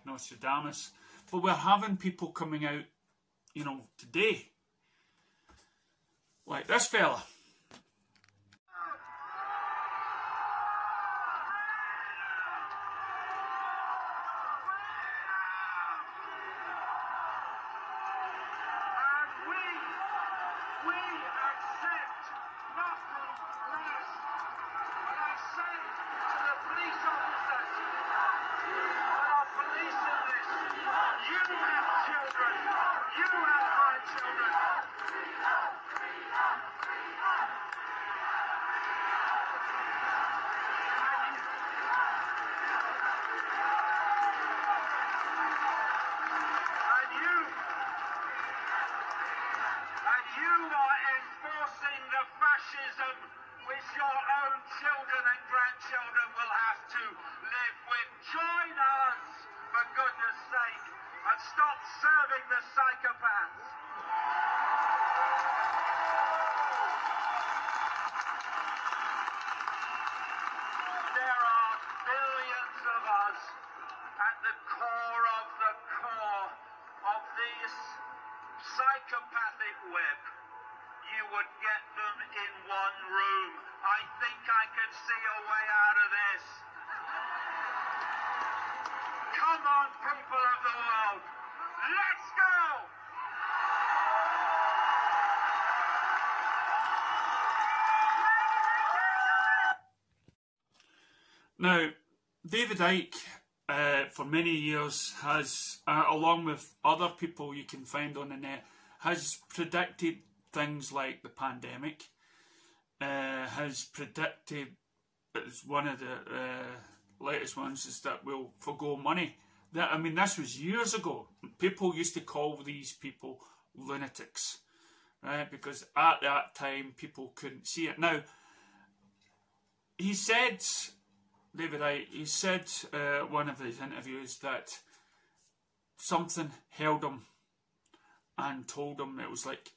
Nostradamus. But we're having people coming out, you know, today, like this fella. Psychopathic web. You would get them in one room. I think I can see a way out of this. Come on, people of the world. Let's go! Now, David Icke, for many years, has, along with other people you can find on the net, has predicted things like the pandemic, has predicted, it's one of the latest ones, is that we'll forgo money. I mean, this was years ago. People used to call these people lunatics, right? Because at that time, people couldn't see it. Now, he said, David Icke, he said one of his interviews that something held him and told him it was like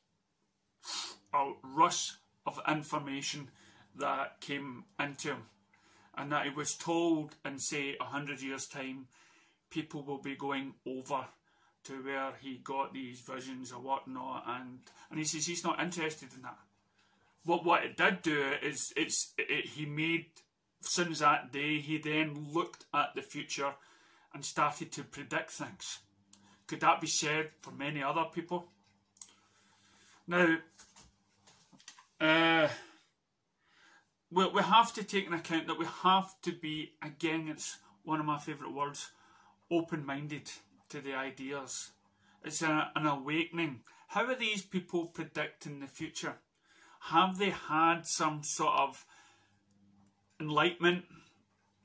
a rush of information that came into him, and that he was told in, say, 100 years' time, people will be going over to where he got these visions or whatnot, and he says he's not interested in that. What it did do is he made, since that day, he then looked at the future and started to predict things. Could that be said for many other people? Now, we have to take into account that we have to be, again, it's one of my favourite words, open-minded to the ideas. It's an awakening. How are these people predicting the future? Have they had some sort of enlightenment?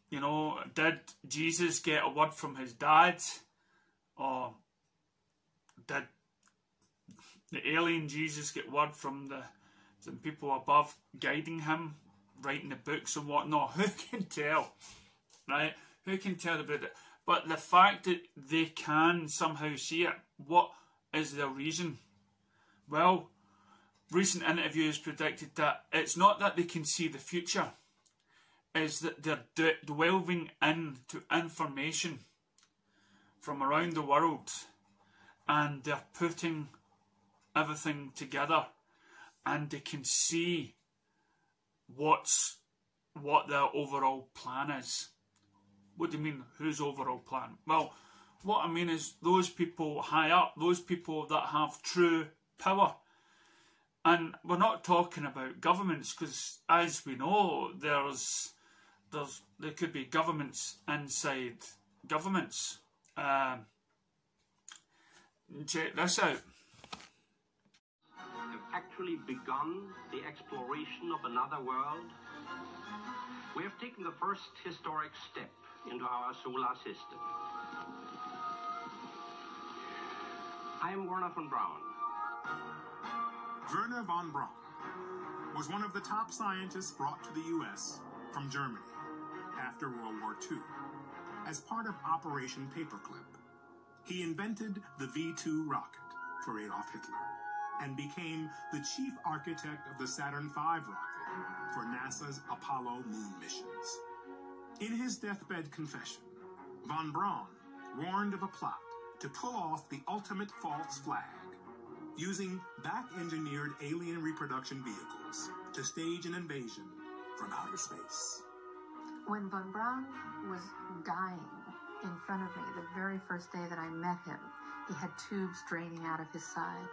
You know, did Jesus get a word from his dad? Or did the alien Jesus get word from some people above guiding him, writing the books and whatnot? Who can tell, right? Who can tell about it? But the fact that they can somehow see it, what is the reason? Well, recent interviews predicted that it's not that they can see the future, it's that they're delving into information from around the world, and they're putting everything together, and they can see what their overall plan is. What do you mean, whose overall plan? Well, what I mean is those people high up, those people that have true power. And we're not talking about governments, because as we know, there could be governments inside governments. Check this out. Have actually begun the exploration of another world. We have taken the first historic step into our solar system. I am Werner von Braun. Werner von Braun was one of the top scientists brought to the U.S. from Germany after World War II as part of Operation Paperclip. He invented the V-2 rocket for Adolf Hitler and became the chief architect of the Saturn V rocket for NASA's Apollo moon missions. In his deathbed confession, von Braun warned of a plot to pull off the ultimate false flag, using back-engineered alien reproduction vehicles to stage an invasion from outer space. When von Braun was dying in front of me, the very first day that I met him, he had tubes draining out of his side.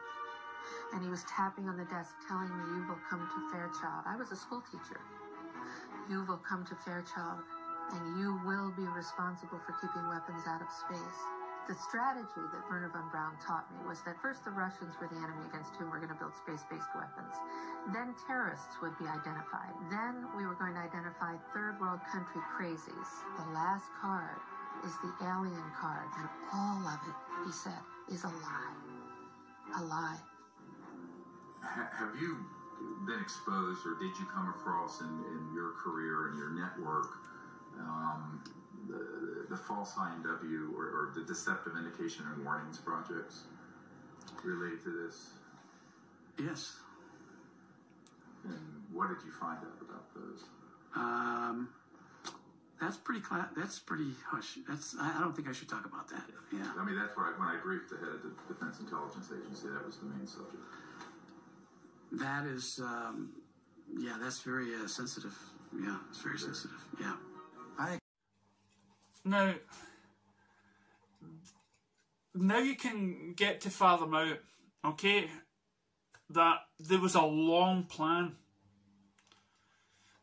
And he was tapping on the desk telling me, "You will come to Fairchild." I was a school teacher. "You will come to Fairchild, and you will be responsible for keeping weapons out of space." The strategy that Werner von Braun taught me was that first the Russians were the enemy against whom we're going to build space-based weapons. Then terrorists would be identified. Then we were going to identify third world country crazies. The last card is the alien card, and all of it, he said, is a lie. A lie. Have you been exposed, or did you come across in your career and your network the false INW or the deceptive indication and warnings projects related to this? Yes. And what did you find out about those? That's pretty hush. I don't think I should talk about that. Yeah. I mean, that's what when I briefed the head of the Defense Intelligence Agency, that was the main subject. That is, yeah, that's very sensitive. Yeah, it's very sensitive. Yeah. Now you can get to fathom out, okay, that there was a long plan.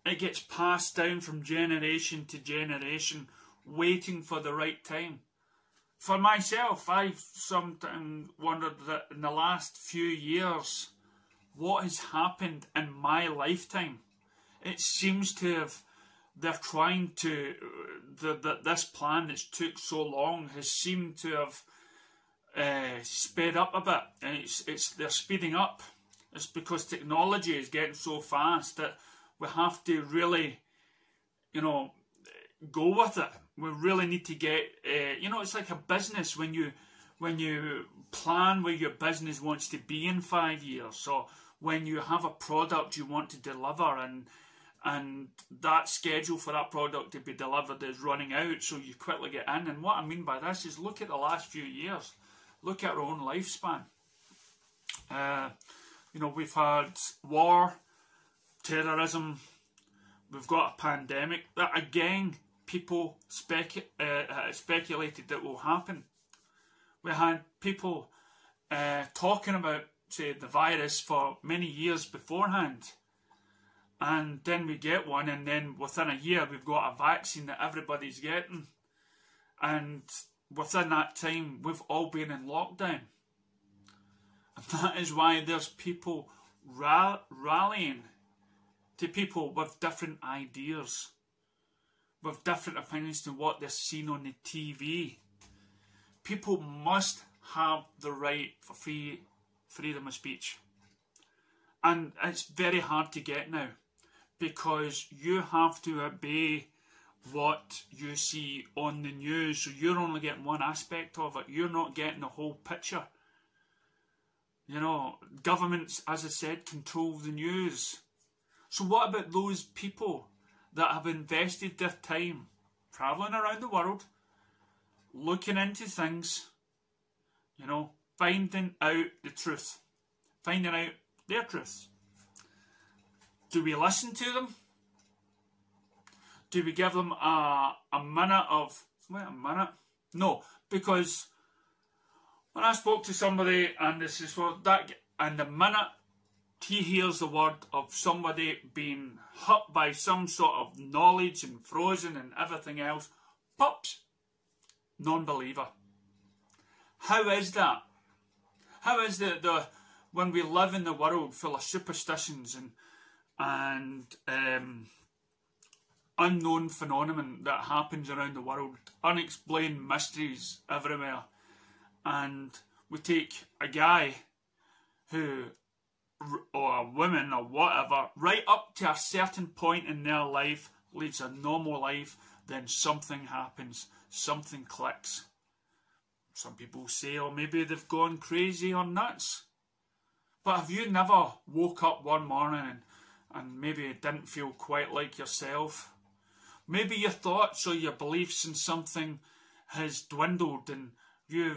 It gets passed down from generation to generation, waiting for the right time. For myself, I've sometimes wondered that in the last few years, what has happened in my lifetime? It seems to have, they're trying to, this plan that's took so long has seemed to have sped up a bit, and they're speeding up. It's because technology is getting so fast that we have to really, go with it. We really need to get, it's like a business when you plan where your business wants to be in 5 years. So when you have a product you want to deliver and that schedule for that product to be delivered is running out, so you quickly get in. And what I mean by this is look at the last few years. Look at our own lifespan. We've had war, terrorism, we've got a pandemic that again people speculated that will happen. We had people talking about, say, the virus for many years beforehand, and then we get one, and then within a year we've got a vaccine that everybody's getting, and within that time we've all been in lockdown. And that is why there's people rallying to people with different ideas, with different opinions to what they're seeing on the TV. People must have the right for freedom of speech. And it's very hard to get now, because you have to obey what you see on the news. So you're only getting one aspect of it. You're not getting the whole picture. Governments, as I said, control the news. So what about those people that have invested their time travelling around the world, looking into things, finding out the truth, finding out their truth? Do we listen to them? Do we give them a minute of, wait a minute? No, because when I spoke to somebody, and this is for that, and the minute he hears the word of somebody being hurt by some sort of knowledge and frozen and everything else, pops, non-believer. How is that? How is the when we live in the world full of superstitions and unknown phenomenon that happens around the world, unexplained mysteries everywhere, and we take a guy who, or a woman or whatever, right up to a certain point in their life, leads a normal life, then something happens, something clicks. Some people say, or maybe they've gone crazy or nuts. But have you never woke up one morning and maybe it didn't feel quite like yourself? Maybe your thoughts or your beliefs in something has dwindled, and you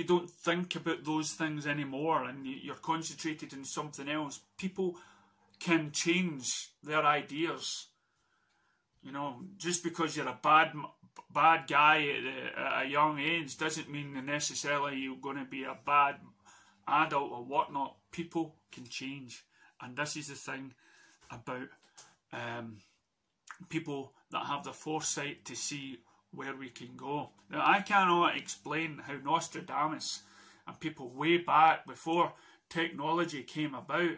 don't think about those things anymore, and you're concentrated on something else. People can change their ideas. You know, just because you're a bad guy at a young age doesn't mean that necessarily you're going to be a bad adult or whatnot. People can change, and this is the thing about people that have the foresight to see where we can go. Now, I cannot explain how Nostradamus and people way back before technology came about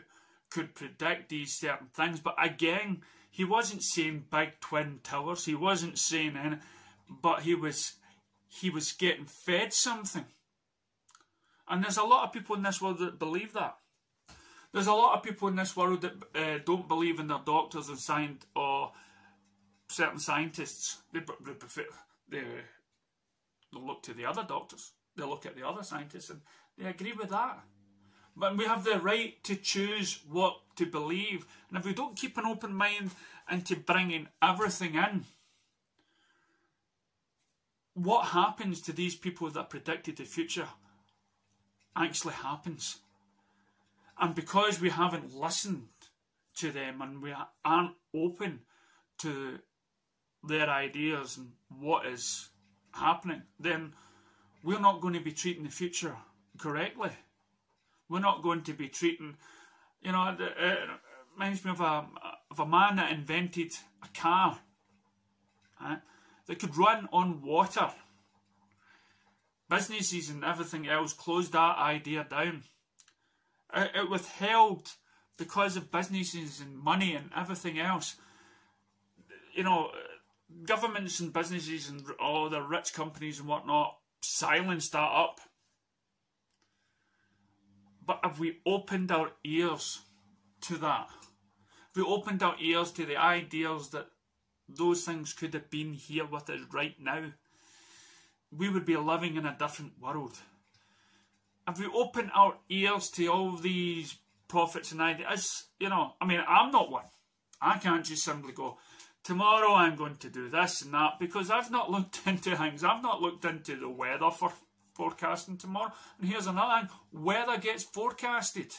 could predict these certain things, but again, he wasn't saying big twin towers, he wasn't saying anything, but he was getting fed something. And there's a lot of people in this world that believe that. There's a lot of people in this world that don't believe in their doctors and science or certain scientists. They'll look to the other doctors, they'll look at the other scientists, and they agree with that. But we have the right to choose what to believe. And if we don't keep an open mind into bringing everything in, what happens to these people that predicted the future actually happens. And because we haven't listened to them and we aren't open to their ideas and what is happening, then we're not going to be treating the future correctly. We're not going to be treating, you know, it reminds me of a man that invented a car that could run on water. Businesses and everything else closed that idea down. It withheld because of businesses and money and everything else. You know, governments and businesses and all the rich companies and whatnot silenced that up. But have we opened our ears to that? Have we opened our ears to the ideas that those things could have been here with us right now? We would be living in a different world. Have we opened our ears to all these prophets and ideas? You know, I mean, I'm not one. I can't just simply go, tomorrow I'm going to do this and that, because I've not looked into things. I've not looked into the weather for forecasting tomorrow. And here's another thing. Weather gets forecasted.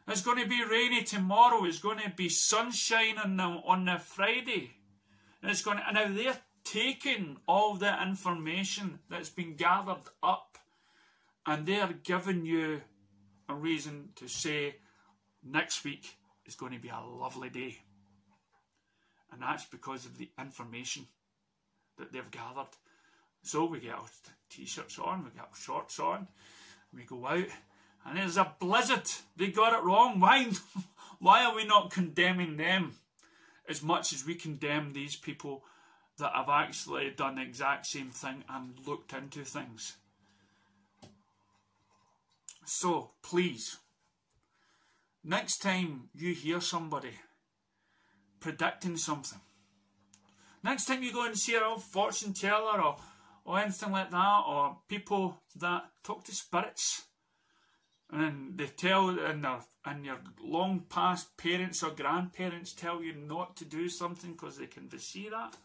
It's going to be rainy tomorrow. It's going to be sunshine on the Friday. And it's going to, and now they're taking all the information that's been gathered up, and they're giving you a reason to say next week is going to be a lovely day. And that's because of the information that they've gathered. So we get our t-shirts on, we get our shorts on, we go out, and there's a blizzard. They got it wrong. Why are we not condemning them as much as we condemn these people that have actually done the exact same thing and looked into things? So, please, next time you hear somebody predicting something, next time you go and see a fortune teller or anything like that, or people that talk to spirits, and they tell, and your long past parents or grandparents tell you not to do something because they can foresee that,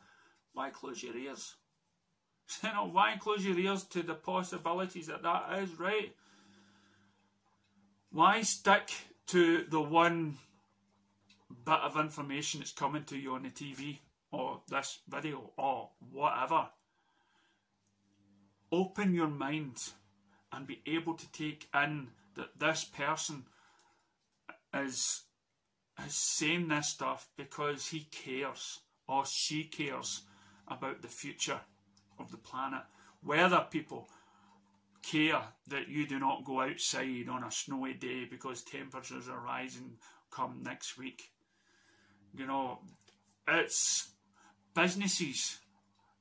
why close your ears? You know, why close your ears to the possibilities that is right? Why stick to the one bit of information that's coming to you on the TV or this video or whatever? Open your mind and be able to take in that this person is saying this stuff because he cares or she cares about the future of the planet. Whether people care that you do not go outside on a snowy day because temperatures are rising come next week. You know, it's businesses,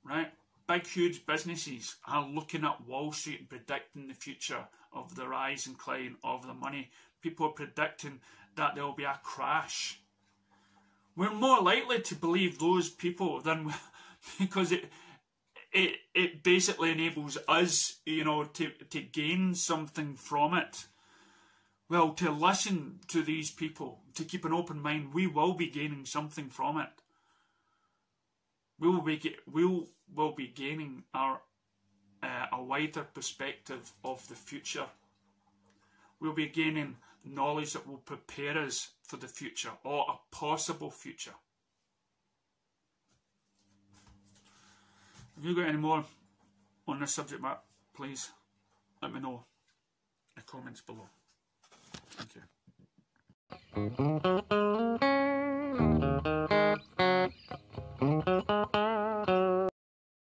right? Big, huge businesses are looking at Wall Street and predicting the future of the rise and climb of the money. People are predicting that there will be a crash. We're more likely to believe those people than because it basically enables us, you know, to gain something from it. Well, to listen to these people, to keep an open mind, we will be gaining something from it. will be gaining our a wider perspective of the future. We'll be gaining knowledge that will prepare us for the future, or a possible future. If you've got any more on this subject matter, please let me know in the comments below. Thank you.